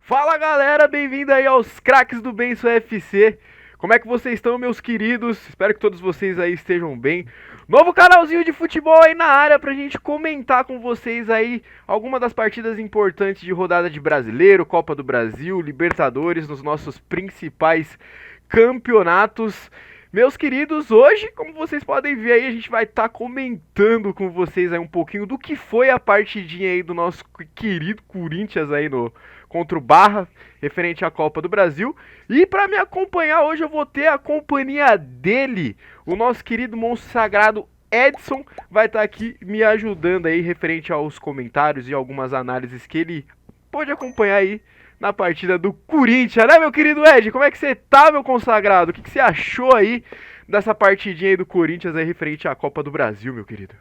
Fala galera, bem-vindo aí aos Craques do Benço FC. Como é que vocês estão, meus queridos? Espero que todos vocês aí estejam bem. Novo canalzinho de futebol aí na área pra gente comentar com vocês aí algumas das partidas importantes de rodada de Brasileiro, Copa do Brasil, Libertadores, nos nossos principais campeonatos. Meus queridos, hoje, como vocês podem ver aí, a gente vai estar comentando com vocês aí um pouquinho do que foi a partidinha aí do nosso querido Corinthians aí no contra o Barra, referente à Copa do Brasil. E para me acompanhar hoje eu vou ter a companhia dele, o nosso querido monstro sagrado Edson, vai estar aqui me ajudando aí referente aos comentários e algumas análises que ele pode acompanhar aí na partida do Corinthians, né, meu querido Ed? Como é que você tá, meu consagrado? O que você achou aí dessa partidinha aí do Corinthians aí referente à Copa do Brasil, meu querido?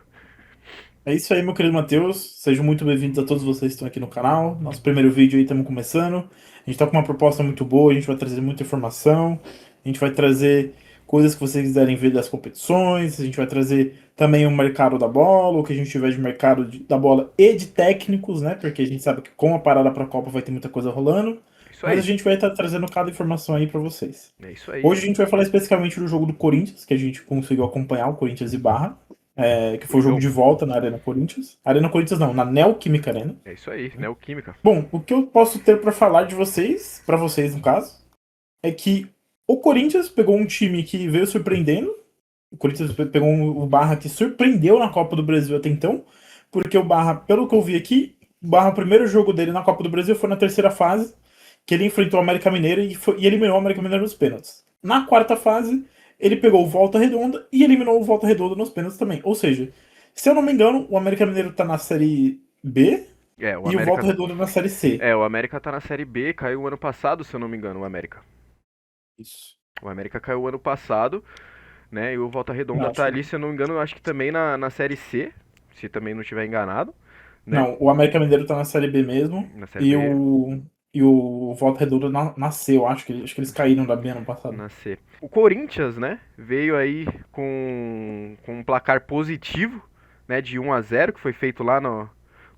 É isso aí, meu querido Matheus. Sejam muito bem-vindos a todos vocês que estão aqui no canal. Nosso primeiro vídeo aí, estamos começando. A gente está com uma proposta muito boa, a gente vai trazer muita informação, a gente vai trazer coisas que vocês quiserem ver das competições, a gente vai trazer também o mercado da bola, o que a gente tiver de mercado da bola e de técnicos, né? Porque a gente sabe que com a parada para a Copa vai ter muita coisa rolando. Isso Mas a aí, gente vai estar trazendo cada informação aí para vocês. é isso aí. Hoje a gente vai falar especificamente do jogo do Corinthians, que a gente conseguiu acompanhar, o Corinthians e Barra, que foi o jogo Jogão. de volta na Arena Corinthians. Arena Corinthians não, na Neoquímica Arena. É isso aí, Neoquímica. Bom, o que eu posso ter para falar de vocês, para vocês no caso, é que o Corinthians pegou um time que veio surpreendendo. O Corinthians pegou o Barra que surpreendeu na Copa do Brasil até então, porque o Barra, pelo que eu vi aqui, o Barra, o primeiro jogo dele na Copa do Brasil foi na terceira fase, que ele enfrentou o América Mineiro e eliminou o América Mineiro nos pênaltis. Na quarta fase, ele pegou o Volta Redonda e eliminou o Volta Redonda nos pênaltis também. Ou seja, se eu não me engano, o América Mineiro tá na Série B É, o e o Volta América. Redonda na Série C. O América tá na Série B, caiu ano passado, se eu não me engano, o América. Isso. O América caiu ano passado, né? E o Volta Não, Redonda tá acho ali, que... se eu não me engano, acho que também na Série C, se também não estiver enganado, né? não, o América Mineiro tá na Série B mesmo Na Série e B, o Volta Redonda nasceu, acho que eles caíram da B ano passado. na C. O Corinthians, né? Veio aí com um placar positivo, né? De 1-0, que foi feito lá no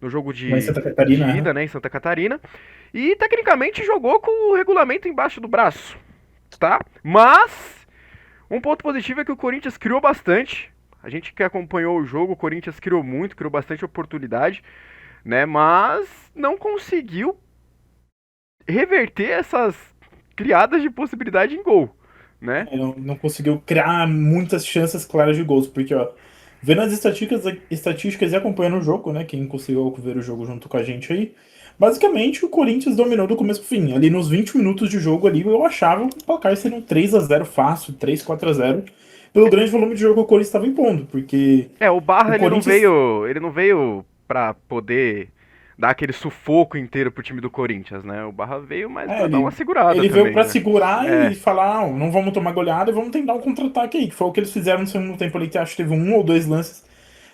jogo Lá em Santa Catarina, de ida, né? né? Em Santa Catarina. E tecnicamente jogou com o regulamento embaixo do braço, tá? Mas um ponto positivo é que o Corinthians criou bastante. A gente que acompanhou o jogo, o Corinthians criou muito, criou bastante oportunidade, né? Mas não conseguiu reverter essas criadas de possibilidade em gol, né? Não conseguiu criar muitas chances claras de gols, porque, ó, vendo as estatísticas e acompanhando o jogo, né? Quem conseguiu ver o jogo junto com a gente aí, basicamente o Corinthians dominou do começo pro fim. Ali nos 20 minutos de jogo ali, eu achava que o placar seria um 3-0 fácil, 3-4-0, pelo grande volume de jogo que o Corinthians estava impondo, porque O Barra o Corinthians. ele não veio para poder dar aquele sufoco inteiro pro time do Corinthians, né? O Barra veio mais É, para dar uma ele, segurada ele veio também, pra né? segurar É, e falar, não vamos tomar goleada e vamos tentar um contra-ataque aí, que foi o que eles fizeram no segundo tempo ali, que acho que teve um ou dois lances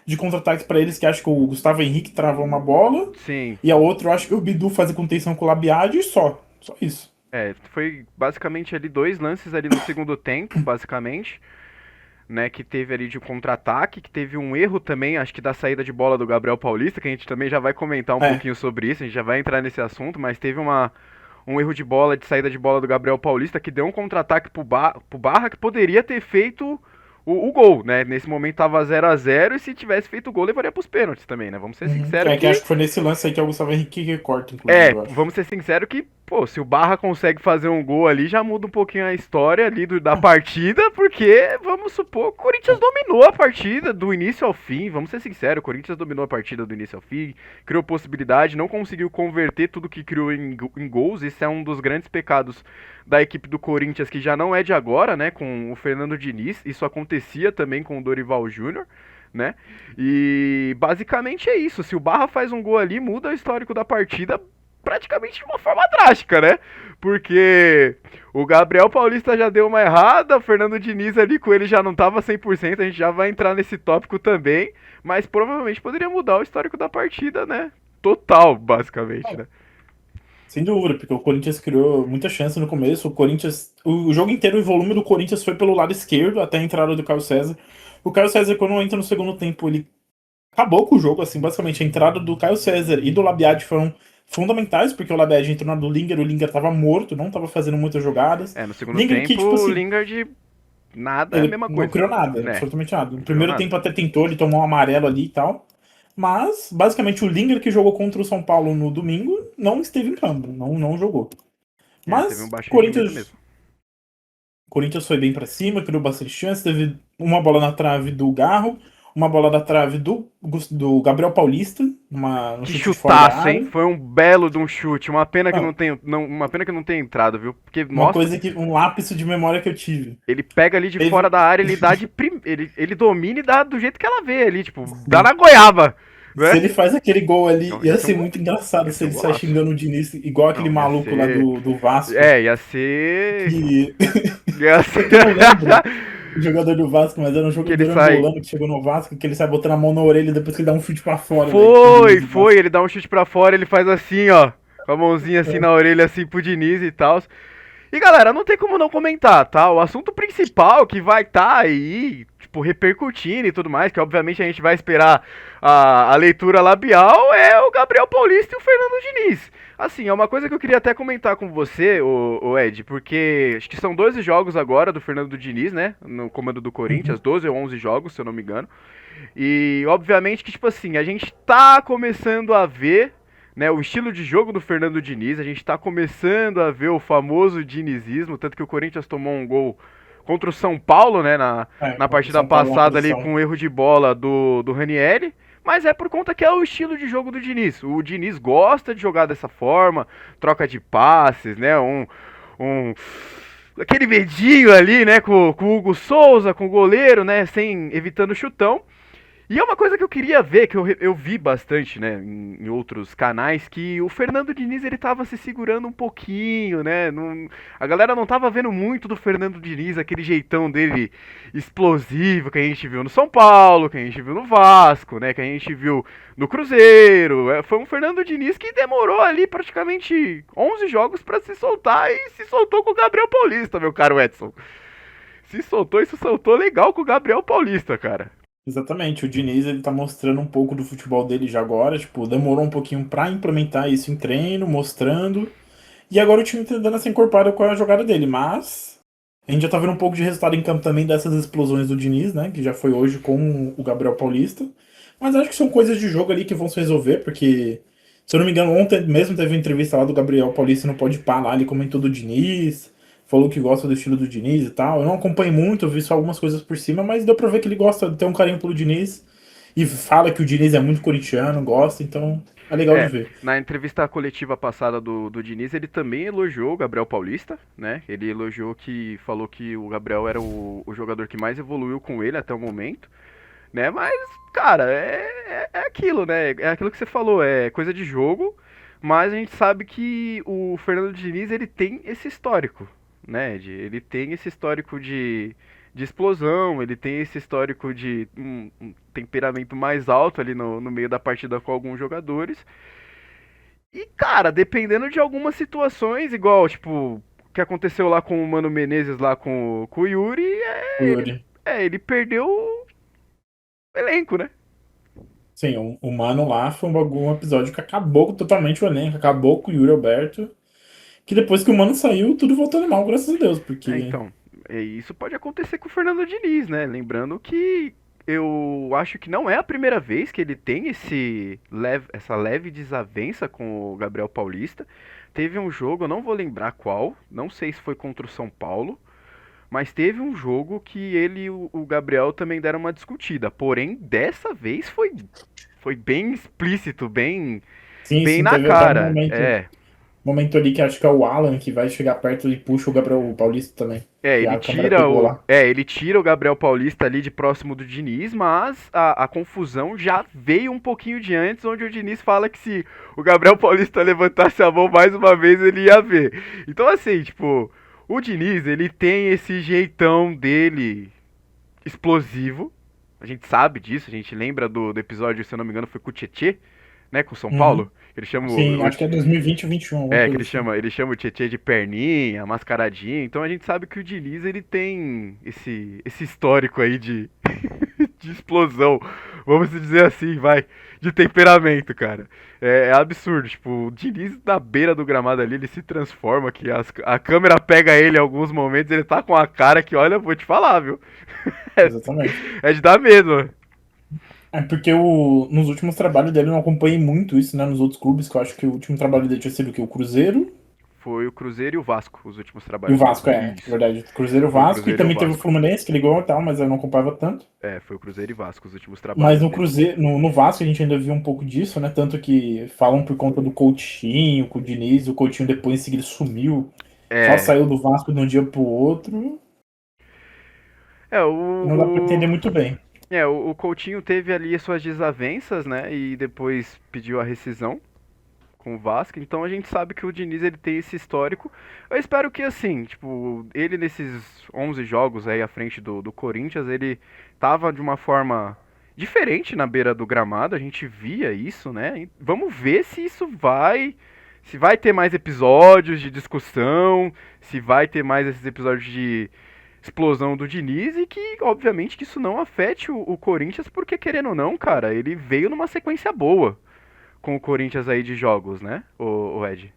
de contra-ataque pra eles, que acho que o Gustavo Henrique travou uma bola, sim. e a outra eu acho que o Bidu fazia contenção com o Labiade e só. Só isso. Foi basicamente ali dois lances ali no segundo tempo, basicamente, né, que teve ali de contra-ataque, que teve um erro também, acho que da saída de bola do Gabriel Paulista, que a gente também já vai comentar um É, pouquinho sobre isso, a gente já vai entrar nesse assunto, mas teve um erro de bola, de saída de bola do Gabriel Paulista, que deu um contra-ataque pro Barra, que poderia ter feito o gol, né? Nesse momento tava 0-0 e se tivesse feito o gol, levaria pros pênaltis também, né? Vamos ser sinceros é que que acho que foi nesse lance aí que o Gustavo Henrique que corta, inclusive, eu acho. vamos ser sinceros que, pô, se o Barra consegue fazer um gol ali, já muda um pouquinho a história ali da partida, porque, vamos supor, o Corinthians dominou a partida do início ao fim, vamos ser sinceros, o Corinthians dominou a partida do início ao fim, criou possibilidade, não conseguiu converter tudo que criou em gols, esse é um dos grandes pecados da equipe do Corinthians, que já não é de agora, né, com o Fernando Diniz, isso acontecia também com o Dorival Júnior, né? E basicamente é isso. Se o Barra faz um gol ali, muda o histórico da partida praticamente de uma forma drástica, né? Porque o Gabriel Paulista já deu uma errada, o Fernando Diniz ali com ele já não tava 100%, a gente já vai entrar nesse tópico também, mas provavelmente poderia mudar o histórico da partida, né? Total, basicamente, né? Sem dúvida, porque o Corinthians criou muita chance no começo. O Corinthians, o jogo inteiro, o volume do Corinthians foi pelo lado esquerdo até a entrada do Caio César. O Caio César, quando entra no segundo tempo, ele acabou com o jogo, assim, basicamente a entrada do Caio César e do Labiade foram fundamentais, porque o Labed entrou na do Lingard, o Lingard tava morto, não tava fazendo muitas jogadas. No segundo Lingard que, tempo, tipo o assim, Lingard nada é a ele mesma não coisa. criou nada, Né? absolutamente nada. No Não criou primeiro nada. tempo até tentou, ele tomou um amarelo ali e tal. Mas, basicamente, o Lingard que jogou contra o São Paulo no domingo não esteve em campo, não jogou. Teve um Mas, baixo rendimento Corinthians, mesmo. Corinthians foi bem pra cima, criou bastante chance, teve uma bola na trave do Garro, uma bola na trave do Gabriel Paulista, no Que chute de fora da chutaço, hein? área. Foi um belo de um chute. Uma pena que Não, não tenha, uma pena que não tenha entrado, viu? Porque, uma nossa, coisa que, um lápis de memória que eu tive. ele pega ali de fora Teve, da área, ele dá de ele domina e dá do jeito que ela vê ali, tipo, dá na goiaba, se né? ele faz aquele gol ali, Então, ia ser muito engraçado ia se ser um ele sair golaço. xingando o Diniz, igual aquele Não, ia maluco lá ser. do Vasco. Ia ser. Que, Ia ser. que eu não lembro o jogador do Vasco, mas era um Que ele jogador sai. angolano que chegou no Vasco, que ele sai botando a mão na orelha depois que ele dá um chute pra fora, velho. Foi, ele dá um chute pra fora, ele faz assim, ó, com a mãozinha assim na orelha, assim pro Diniz e tal. E galera, não tem como não comentar, tá? O assunto principal que vai estar aí, tipo, repercutindo e tudo mais, que obviamente a gente vai esperar a leitura labial, é o Gabriel Paulista e o Fernando Diniz. Assim, é uma coisa que eu queria até comentar com você, o Ed, porque acho que são 12 jogos agora do Fernando Diniz, né? No comando do Corinthians, 12 ou 11 jogos, se eu não me engano. E obviamente que, tipo assim, a gente tá começando a ver, né, o estilo de jogo do Fernando Diniz, a gente tá começando a ver o famoso dinizismo, tanto que o Corinthians tomou um gol contra o São Paulo, né, na Contra o partida São Paulo na passada ali posição. com um erro de bola do Ranieri, mas é por conta que é o estilo de jogo do Diniz. O Diniz gosta de jogar dessa forma, troca de passes, né, um aquele medinho ali, né, com o Hugo Souza, com o goleiro, né, sem evitando o chutão. E é uma coisa que eu queria ver, que eu vi bastante, né, em outros canais, que o Fernando Diniz, ele tava se segurando um pouquinho, né, a galera não tava vendo muito do Fernando Diniz, aquele jeitão dele explosivo que a gente viu no São Paulo, que a gente viu no Vasco, né, que a gente viu no Cruzeiro. Foi um Fernando Diniz que demorou ali praticamente 11 jogos pra se soltar e se soltou com o Gabriel Paulista, meu caro Edson. Se soltou e se soltou legal com o Gabriel Paulista, cara. Exatamente, o Diniz ele tá mostrando um pouco do futebol dele já agora, tipo, demorou um pouquinho pra implementar isso em treino, mostrando, e agora o time tá dando essa encorpada com a jogada dele, mas a gente já tá vendo um pouco de resultado em campo também dessas explosões do Diniz, né, que já foi hoje com o Gabriel Paulista, mas acho que são coisas de jogo ali que vão se resolver, porque, se eu não me engano, ontem mesmo teve uma entrevista lá do Gabriel Paulista no Podpah lá, ele comentou do Diniz, falou que gosta do estilo do Diniz e tal. Eu não acompanho muito, eu vi só algumas coisas por cima, mas deu pra ver que ele gosta de ter um carinho pelo Diniz. E fala que o Diniz é muito corintiano, gosta, então é legal de ver. Na entrevista coletiva passada do Diniz, ele também elogiou o Gabriel Paulista, né? Ele elogiou que falou que o Gabriel era o jogador que mais evoluiu com ele até o momento, né? Mas, cara, é aquilo, né? É aquilo que você falou, é coisa de jogo, mas a gente sabe que o Fernando Diniz, ele tem esse histórico, né? Ele tem esse histórico de explosão, ele tem esse histórico de um temperamento mais alto ali no meio da partida com alguns jogadores. E, cara, dependendo de algumas situações, igual, tipo, o que aconteceu lá com o Mano Menezes, lá com o Yuri, O Yuri. ele perdeu o elenco, né? Sim, o Mano lá foi um episódio que acabou totalmente o elenco, acabou com o Yuri Alberto. Que depois que o Mano saiu, tudo voltou normal, graças a Deus, porque. Então, isso pode acontecer com o Fernando Diniz, né? Lembrando que eu acho que não é a primeira vez que ele tem essa leve desavença com o Gabriel Paulista. Teve um jogo, eu não vou lembrar qual, não sei se foi contra o São Paulo, mas teve um jogo que ele e o Gabriel também deram uma discutida. Porém, dessa vez foi bem explícito, Sim, bem sim, na teve até um cara. momento ali que acho que é o Alan que vai chegar perto e puxa o Gabriel Paulista também. Que a câmera pegou lá. Ele tira o Gabriel Paulista ali de próximo do Diniz, mas a confusão já veio um pouquinho de antes, onde o Diniz fala que se o Gabriel Paulista levantasse a mão mais uma vez, ele ia ver. Então assim, tipo, o Diniz, ele tem esse jeitão dele explosivo. A gente sabe disso, a gente lembra do episódio, se eu não me engano, foi com o Tietê, né, com o São Uhum. Paulo. Ele chama Sim, acho que é 2020 ou 21, alguma que coisa assim. ele chama o Tietê de perninha, mascaradinho. Então a gente sabe que o Diniz, ele tem esse histórico aí de explosão. vamos dizer assim, vai, de temperamento, cara. É absurdo, tipo, o Diniz na beira do gramado ali, ele se transforma, que a câmera pega ele em alguns momentos, ele tá com a cara que, olha, vou te falar, viu? Exatamente. É de dar medo. É porque nos últimos trabalhos dele eu não acompanhei muito isso, né? Nos outros clubes, que eu acho que o último trabalho dele tinha sido o quê? O Cruzeiro Foi o Cruzeiro e o Vasco, os últimos e o trabalhos Vasco, dele. é, Isso. verdade. Cruzeiro e o Foi o Vasco, e Cruzeiro e o também teve o Vasco. Fluminense, que ele ligou e tal, mas eu não acompanhava tanto. É, foi o Cruzeiro e Vasco, os últimos Mas trabalhos no dele. Cruzeiro, no Vasco a gente ainda viu um pouco disso, né? Tanto que falam por conta do Coutinho, com o Diniz, o Coutinho depois em seguida sumiu, só É, saiu do Vasco de um dia pro outro, é e não dá pra entender muito bem. o Coutinho teve ali as suas desavenças, né? E depois pediu a rescisão com o Vasco. Então a gente sabe que o Diniz ele tem esse histórico. Eu espero que assim, tipo, ele nesses 11 jogos aí à frente do Corinthians, ele tava de uma forma diferente na beira do gramado. A gente via isso, né? E vamos ver se isso vai. Se vai ter mais episódios de discussão, se vai ter mais esses episódios de explosão do Diniz e que, obviamente, que isso não afete o Corinthians, porque querendo ou não, cara, ele veio numa sequência boa com o Corinthians aí de jogos, né, o Ed?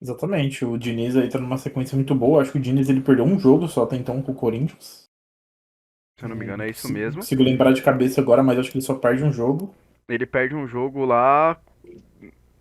Exatamente, o Diniz aí tá numa sequência muito boa, acho que o Diniz ele perdeu um jogo só até então com o Corinthians. Se eu não me engano, é isso Não mesmo. consigo lembrar de cabeça agora, mas acho que ele só perde um jogo. Ele perde um jogo lá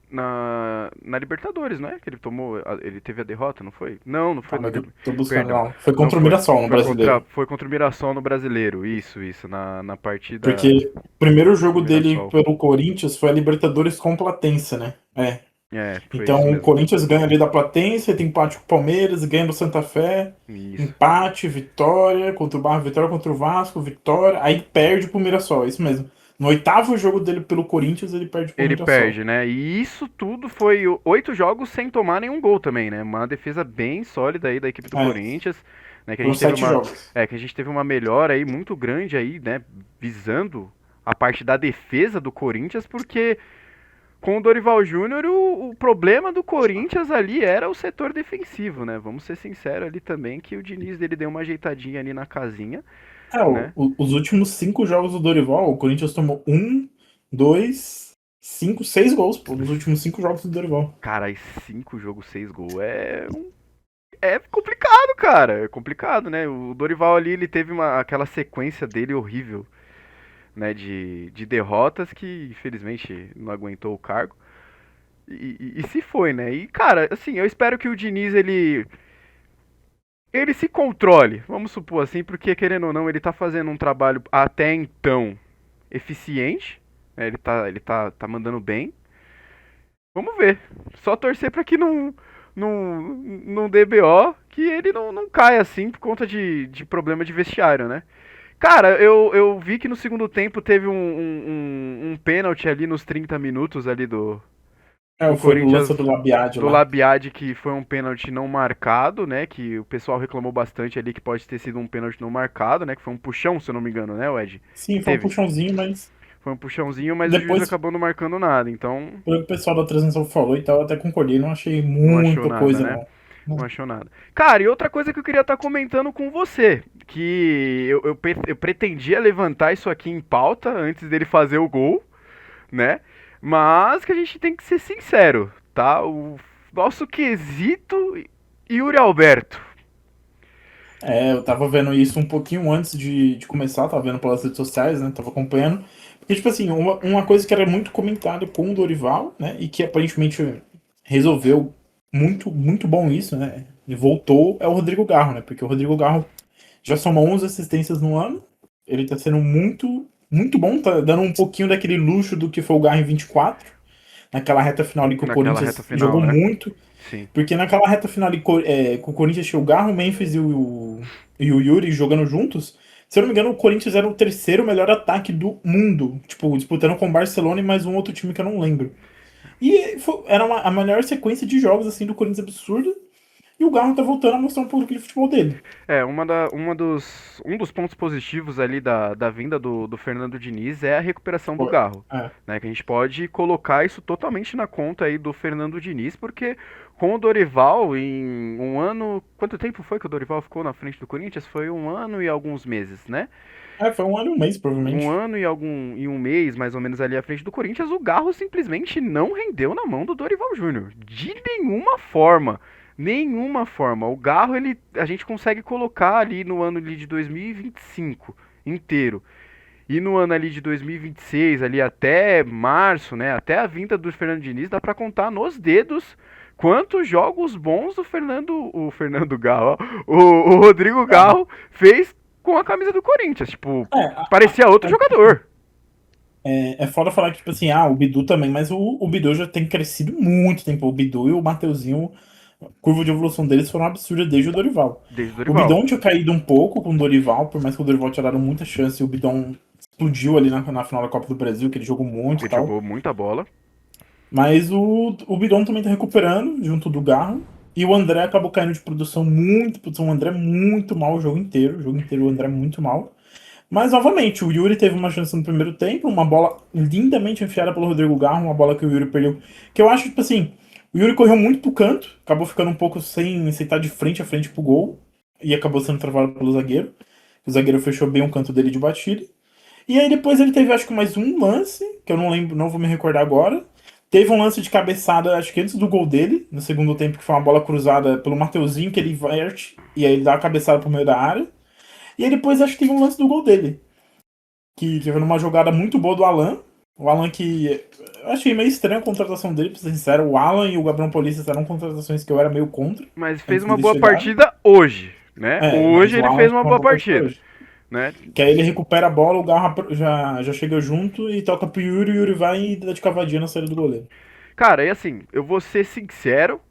na Libertadores, não é? Que ele tomou. Ele teve a derrota, não foi? Não, não foi Calma no. aí que eu tô buscando Perdão. lá. Foi Não contra o foi. Mirassol no brasileiro. Foi contra o Mirassol no brasileiro. Isso, na partida Porque o primeiro contra jogo o dele Mirassol. pelo Corinthians foi a Libertadores com Platense, né? É. É, foi isso Então o mesmo. Corinthians ganha ali da Platense, tem empate com o Palmeiras, ganha do Santa Fé, Isso. empate, vitória contra o Barra, vitória contra o Vasco, vitória, aí perde pro Mirassol, é isso mesmo. No oitavo jogo dele pelo Corinthians, ele perde pro Ele Mirassol. perde, né? E isso tudo foi 8 jogos sem tomar nenhum gol também, né? Uma defesa bem sólida aí da equipe do É, Corinthians, né? Que a foram gente teve 7 jogos. que a gente teve uma melhora aí muito grande aí, né? Visando a parte da defesa do Corinthians, porque com o Dorival Júnior o problema do Corinthians ali era o setor defensivo, né? Vamos ser sinceros ali também que o Diniz dele deu uma ajeitadinha ali na casinha, É, né? os últimos 5 jogos do Dorival, o Corinthians tomou 6 gols, pô, nos últimos 5 jogos do Dorival. Cara, e 5 jogos, 6 gols é complicado, cara. É complicado, né? O Dorival ali, ele teve aquela sequência dele horrível, né? De derrotas que, infelizmente, não aguentou o cargo. E se foi, né? E, cara, assim, eu espero que o Diniz, ele se controle, vamos supor assim, porque, querendo ou não, ele tá fazendo um trabalho até então eficiente, né? Ele tá mandando bem. Vamos ver. Só torcer pra que não dê BO, que ele não caia assim por conta de problema de vestiário, né? Cara, eu vi que no segundo tempo teve um pênalti ali nos 30 minutos ali do Foi do Corinthians, lance do Labiade do lá. Labiade, que foi um pênalti não marcado, né? Que o pessoal reclamou bastante ali que pode ter sido um pênalti não marcado, né? Que foi um puxão, se eu não me engano, né, Ed? Que Sim, foi um teve. puxãozinho, mas Foi um puxãozinho, mas o juiz depois, acabou não marcando nada, então pelo que o pessoal da transmissão falou e tal, eu até concordei, não achei não achou muita nada, coisa, né? não. Não achou nada. Cara, e outra coisa que eu queria estar comentando com você, que eu pretendia levantar isso aqui em pauta antes dele fazer o gol, né? Mas que a gente tem que ser sincero, tá? O nosso quesito Yuri Alberto. É, eu tava vendo isso um pouquinho antes de começar, tava vendo pelas redes sociais, né? Tava acompanhando. Porque, tipo assim, uma coisa que era muito comentada com o Dorival, né? E que aparentemente resolveu muito, muito bom isso, né? E voltou, é o Rodrigo Garro, né? Porque o Rodrigo Garro já soma 11 assistências no ano. Ele tá sendo muito, muito bom, tá dando um pouquinho daquele luxo do que foi o Garro em 24, naquela reta final ali que o Naquela reta Corinthians final, jogou né? muito. Sim. Porque naquela reta final ali, com o Corinthians tinha o Garro, o Memphis e o Yuri jogando juntos. Se eu não me engano, o Corinthians era o terceiro melhor ataque do mundo. Tipo, disputando com o Barcelona e mais um outro time que eu não lembro. E era a melhor sequência de jogos assim do Corinthians absurda. E o Garro tá voltando a mostrar um pouco de futebol dele. É, um dos pontos positivos ali da vinda do Fernando Diniz é a recuperação do Pô, Garro. é. Né, que a gente pode colocar isso totalmente na conta aí do Fernando Diniz, porque com o Dorival, em um ano. Quanto tempo foi que o Dorival ficou na frente do Corinthians? Foi um ano e alguns meses, né? Foi um ano e um mês, Um provavelmente. ano e um mês, mais ou menos ali à frente do Corinthians, o Garro simplesmente não rendeu na mão do Dorival Júnior. De nenhuma forma. Nenhuma forma. O Garro, a gente consegue colocar ali no ano ali de 2025 inteiro. E no ano ali de 2026, ali até março, né? Até a vinda do Fernando Diniz, dá pra contar nos dedos quantos jogos bons o Fernando Garro, ó, o Rodrigo É, Garro fez com a camisa do Corinthians. Tipo, é, parecia outro jogador. é foda falar que, tipo assim, o Bidu também, mas o Bidu já tem crescido muito tempo. O Bidu e o Mateuzinho, a curva de evolução deles foram absurda desde o Dorival. Desde o O Dorival. Bidon tinha caído um pouco com o Dorival, por mais que o Dorival tinha dado muita chance, e o Bidon explodiu ali na final da Copa do Brasil, que ele jogou muito e Ele tal. jogou muita bola. Mas o Bidon também tá recuperando, junto do Garro. E o André acabou caindo de produção muito. O André muito mal o jogo inteiro. O jogo inteiro o André muito mal. Mas, novamente, o Yuri teve uma chance no primeiro tempo, uma bola lindamente enfiada pelo Rodrigo Garro, uma bola que o Yuri perdeu. Que eu acho, tipo assim, o Yuri correu muito pro canto, acabou ficando um pouco sem estar de frente a frente pro gol, e acabou sendo travado pelo zagueiro. O zagueiro fechou bem o canto dele de batida. E aí depois ele teve, acho que mais um lance, que eu não lembro, não vou me recordar agora. Teve um lance de cabeçada, acho que antes do gol dele, no segundo tempo, que foi uma bola cruzada pelo Mateuzinho, que ele inverte, e aí ele dá a cabeçada pro meio da área. E aí depois acho que teve um lance do gol dele, que foi numa jogada muito boa do Alan. O Alan que. Eu achei meio estranha a contratação dele, pra ser sincero. O Alan e o Gabriel Paulista eram contratações que eu era meio contra, Mas fez antes uma deles boa chegarem. partida hoje, né? Mas Hoje o ele Alan fez foi uma uma boa boa partida partida, hoje. né? Que aí ele recupera a bola, o Garra já chega junto e toca pro Yuri, o Yuri vai e dá de cavadinha na saída do goleiro. Cara, e assim, eu vou ser sincero,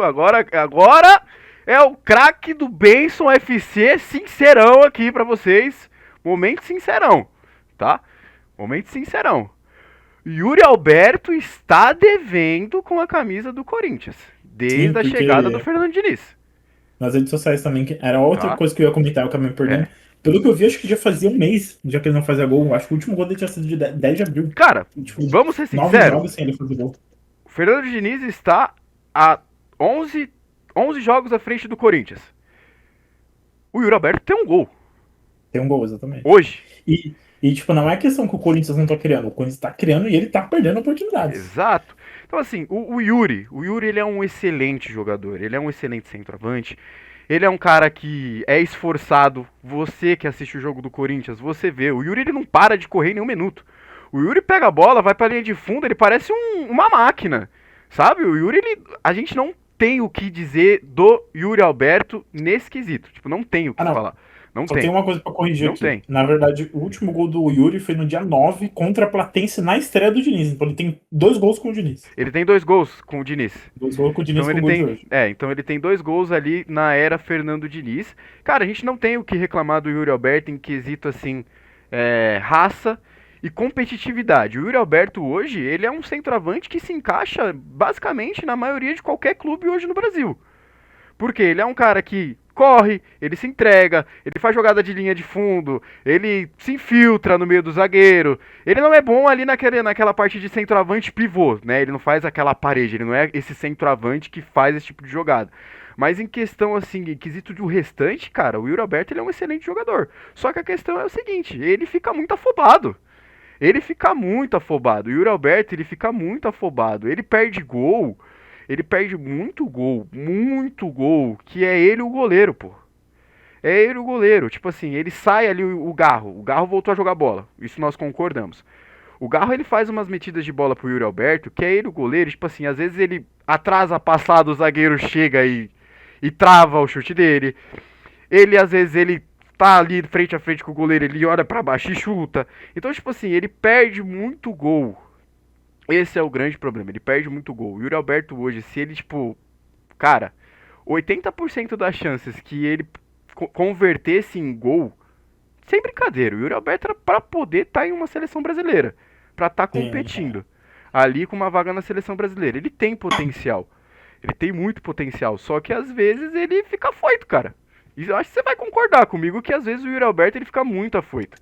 agora é o craque do Benson FC, sincerão aqui pra vocês. Momento sincerão, tá? Momento sincerão. Yuri Alberto está devendo com a camisa do Corinthians, Sim, desde a chegada do porque Fernando Diniz, nas redes sociais também, que era outra tá? coisa que eu ia comentar, eu acabei perdendo. É. Pelo que eu vi, acho que já fazia um mês, já que ele não fazia gol. Acho que o último gol dele tinha sido de 10 de abril. Cara, Tipo, vamos ser 9 sinceros, jogos sem ele fazer gol. o Fernando Diniz está a 11 jogos à frente do Corinthians. O Yuri Alberto tem um gol Tem um gol, exatamente. hoje. Tipo, não é questão que o Corinthians não tá criando. O Corinthians tá criando e ele tá perdendo oportunidades. Exato. Então, assim, o Yuri ele é um excelente jogador, ele é um excelente centroavante, ele é um cara que é esforçado. Você que assiste o jogo do Corinthians, você vê, o Yuri ele não para de correr em nenhum minuto. O Yuri pega a bola, vai pra linha de fundo, ele parece uma máquina, sabe? O Yuri, a gente não tem o que dizer do Yuri Alberto nesse quesito, tipo, não tem o que Não. falar, não Só tem tem, uma coisa pra corrigir não aqui. tem. Na verdade, o último gol do Yuri foi no dia 9 contra a Platense na estreia do Diniz. Então ele tem 2 gols com o Diniz. Ele tem 2 gols com o Diniz. 2 gols com o Diniz Então com o ele gol de tem, hoje. então ele tem 2 gols ali na era Fernando Diniz. Cara, a gente não tem o que reclamar do Yuri Alberto em quesito assim, raça e competitividade. O Yuri Alberto hoje, ele é um centroavante que se encaixa basicamente na maioria de qualquer clube hoje no Brasil. Porque ele é um cara que corre, ele se entrega, ele faz jogada de linha de fundo, ele se infiltra no meio do zagueiro. Ele não é bom ali naquela parte de centroavante pivô, né? Ele não faz aquela parede, ele não é esse centroavante que faz esse tipo de jogada. Mas em questão, assim, em quesito do restante, cara, o Yuri Alberto ele é um excelente jogador. Só que a questão é o seguinte, ele fica muito afobado. Ele fica muito afobado. O Yuri Alberto, ele fica muito afobado. Ele perde gol. Ele perde muito gol, que é ele o goleiro, pô. É ele o goleiro. Tipo assim, ele sai ali o Garro. O Garro voltou a jogar bola. Isso nós concordamos. O Garro ele faz umas metidas de bola pro Yuri Alberto, que é ele o goleiro. Tipo assim, às vezes ele atrasa a passada, o zagueiro chega e trava o chute dele. Ele, às vezes, ele tá ali frente a frente com o goleiro, ele olha pra baixo e chuta. Então, tipo assim, ele perde muito gol. Esse é o grande problema, ele perde muito gol. O Yuri Alberto hoje, se ele, tipo, cara, 80% das chances que ele convertesse em gol, sem brincadeira, o Yuri Alberto era pra poder estar em uma seleção brasileira, pra estar Sim, competindo ali com uma vaga na seleção brasileira. Ele tem potencial, ele tem muito potencial, só que às vezes ele fica afoito, cara. E eu acho que você vai concordar comigo que às vezes o Yuri Alberto ele fica muito afoito.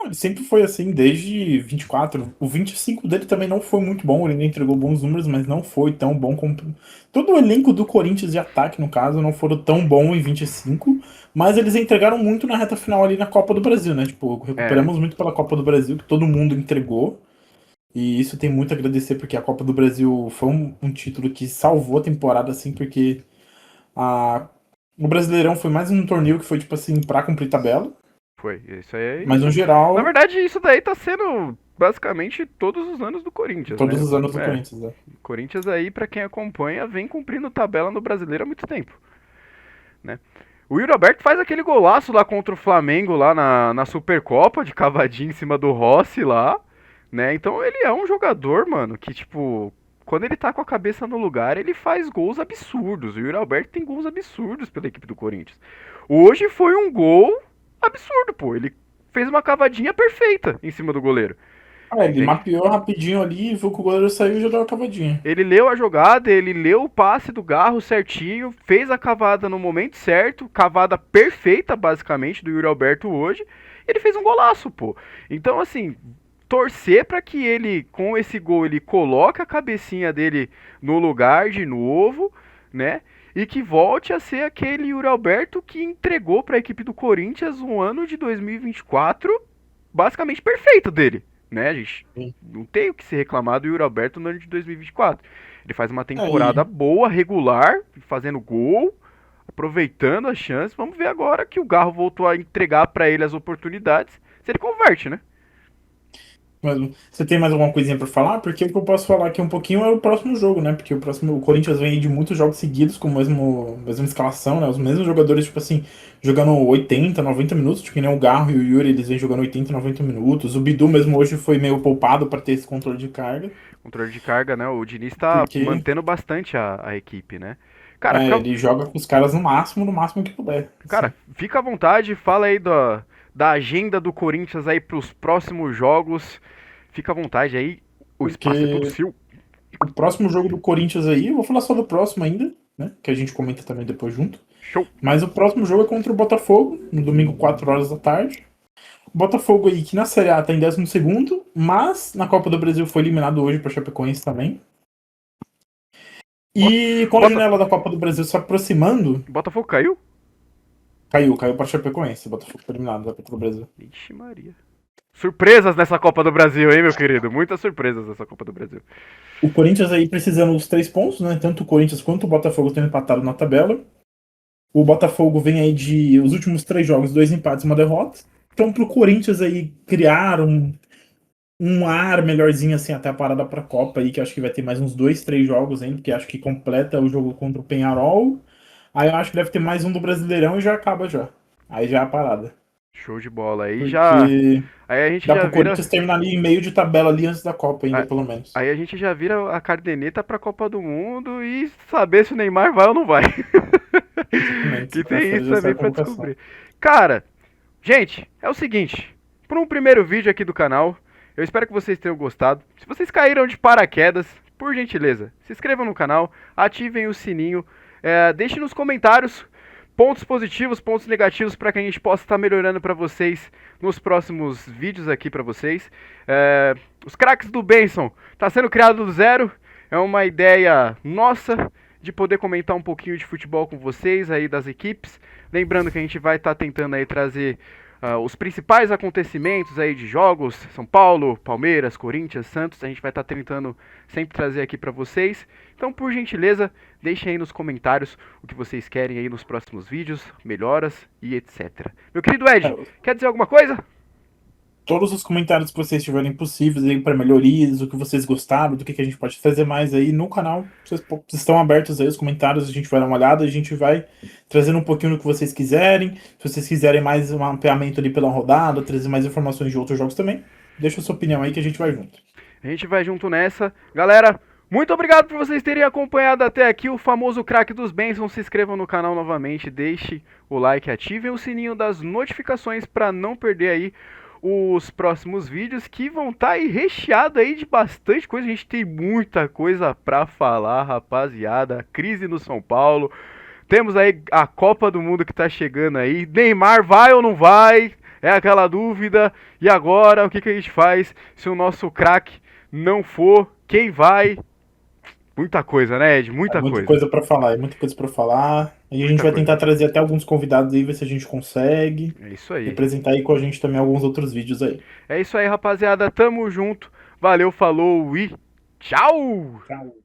Ele sempre foi assim, desde 24. O 25 dele também não foi muito bom, ele ainda entregou bons números, mas não foi tão bom como. Todo o elenco do Corinthians de ataque, no caso, não foram tão bom em 25, mas eles entregaram muito na reta final ali na Copa do Brasil, né? Tipo, É, recuperamos muito pela Copa do Brasil, que todo mundo entregou. E isso tem muito a agradecer, porque a Copa do Brasil foi um título que salvou a temporada, assim, porque a, o Brasileirão foi mais um torneio que foi, tipo assim, pra cumprir tabela. foi. Isso aí. Mas no Na geral, verdade, isso daí tá sendo basicamente todos os anos do Corinthians, todos né? os anos do É, Corinthians, né? Corinthians aí, pra quem acompanha, vem cumprindo tabela no Brasileiro há muito tempo, né? O Yuri Alberto faz aquele golaço lá contra o Flamengo, lá na Supercopa, de cavadinha em cima do Rossi lá, né? Então ele é um jogador, mano, que tipo, quando ele tá com a cabeça no lugar, ele faz gols absurdos. O Yuri Alberto tem gols absurdos pela equipe do Corinthians. Hoje foi um gol absurdo, pô. Ele fez uma cavadinha perfeita em cima do goleiro. Ah, ele Entende? mapeou rapidinho ali, viu que o goleiro saiu e já deu uma cavadinha. Ele leu a jogada, ele leu o passe do Garro certinho, fez a cavada no momento certo, cavada perfeita, basicamente, do Yuri Alberto hoje. Ele fez um golaço, pô. Então, assim, torcer para que ele, com esse gol, ele coloque a cabecinha dele no lugar de novo, né? E que volte a ser aquele Yuri Alberto que entregou para a equipe do Corinthians um ano de 2024 basicamente perfeito dele, né? A gente Sim. não tem o que se reclamar do Yuri Alberto no ano de 2024. Ele faz uma temporada Aí, boa, regular, fazendo gol, aproveitando as chances. Vamos ver agora que o Garro voltou a entregar para ele as oportunidades, se ele converte, né? mas você tem mais alguma coisinha pra falar? Porque o que eu posso falar aqui um pouquinho é o próximo jogo, né? Porque o Corinthians vem aí de muitos jogos seguidos com a mesma escalação, né? Os mesmos jogadores, tipo assim, jogando 80, 90 minutos, tipo que nem o Garro e o Yuri, eles vêm jogando 80, 90 minutos. O Bidu mesmo hoje foi meio poupado pra ter esse controle de carga, Controle de carga, né? O Diniz tá porque mantendo bastante a equipe, né? Cara, ele joga com os caras no máximo que puder. Assim. fica à vontade, fala aí da agenda do Corinthians aí pros próximos jogos. Fica à vontade aí, o espaço é todo Porque seu. o próximo jogo do Corinthians aí, eu vou falar só do próximo ainda, né? Que a gente comenta também depois junto. Show. Mas o próximo jogo é contra o Botafogo, no domingo, 4 horas da tarde. O Botafogo aí, que na Série A tá em 12º, mas na Copa do Brasil foi eliminado hoje para Chapecoense também. E com a Bota, janela da Copa do Brasil se aproximando, Botafogo caiu? caiu para Chapecoense. O Botafogo foi eliminado da Copa do Brasil. Ixi Maria. Surpresas nessa Copa do Brasil, hein, meu querido? Muitas surpresas nessa Copa do Brasil. O Corinthians aí precisando dos 3 pontos, né? Tanto o Corinthians quanto o Botafogo estão empatados na tabela. O Botafogo vem aí de os últimos 3 jogos, 2 empates e uma derrota. Então, pro Corinthians aí criar um ar melhorzinho assim até a parada pra Copa aí, que acho que vai ter mais uns 2, 3 jogos ainda, porque acho que completa o jogo contra o Penharol. Aí eu acho que deve ter mais um do Brasileirão e já acaba já. Aí já é a parada. Show de bola. Aí já. Porque Aí a gente dá já pro vira. Corinthians terminar ali em meio de tabela ali antes da Copa ainda, pelo menos. Aí a gente já vira a cardeneta pra Copa do Mundo e saber se o Neymar vai ou não vai. Exatamente. Que tem Segunda-feira isso já sai também a pra convocação. descobrir. Cara, gente, é o seguinte. Por um primeiro vídeo aqui do canal, eu espero que vocês tenham gostado. Se vocês caíram de paraquedas, por gentileza, se inscrevam no canal, ativem o sininho, deixem nos comentários pontos positivos, pontos negativos para que a gente possa estar melhorando para vocês nos próximos vídeos aqui para vocês. Os craques do Benson tá sendo criado do zero, é uma ideia nossa de poder comentar um pouquinho de futebol com vocês aí das equipes. Lembrando que a gente vai estar tentando aí trazer os principais acontecimentos aí de jogos, São Paulo, Palmeiras, Corinthians, Santos, a gente vai estar tentando sempre trazer aqui para vocês. Então, por gentileza, deixem aí nos comentários o que vocês querem aí nos próximos vídeos, melhoras e etc. Meu querido Ed, É, quer dizer alguma coisa? todos os comentários que vocês tiverem possíveis aí para melhorias, o que vocês gostaram, do que a gente pode fazer mais aí no canal, vocês estão abertos aí os comentários, a gente vai dar uma olhada, a gente vai trazendo um pouquinho do que vocês quiserem. Se vocês quiserem mais um mapeamento ali pela rodada, trazer mais informações de outros jogos também, deixa a sua opinião aí que a gente vai junto. A gente vai junto nessa. Galera, muito obrigado por vocês terem acompanhado até aqui o famoso craque dos Bensons. Se inscrevam no canal novamente, deixe o like, ativem o sininho das notificações para não perder aí os próximos vídeos que vão estar aí recheados aí de bastante coisa. A gente tem muita coisa para falar, rapaziada. A crise no São Paulo. Temos aí a Copa do Mundo que tá chegando aí. Neymar vai ou não vai? É aquela dúvida, e agora o que a gente faz se o nosso craque não for? Quem vai? Muita coisa, né, Ed? É Muita muita coisa. coisa pra falar, é muita coisa pra falar. E a gente Muita vai coisa. tentar trazer até alguns convidados aí, ver se a gente consegue. É isso aí. Representar aí com a gente também alguns outros vídeos aí. É isso aí, rapaziada. Tamo junto. Valeu, falou e tchau! Tchau.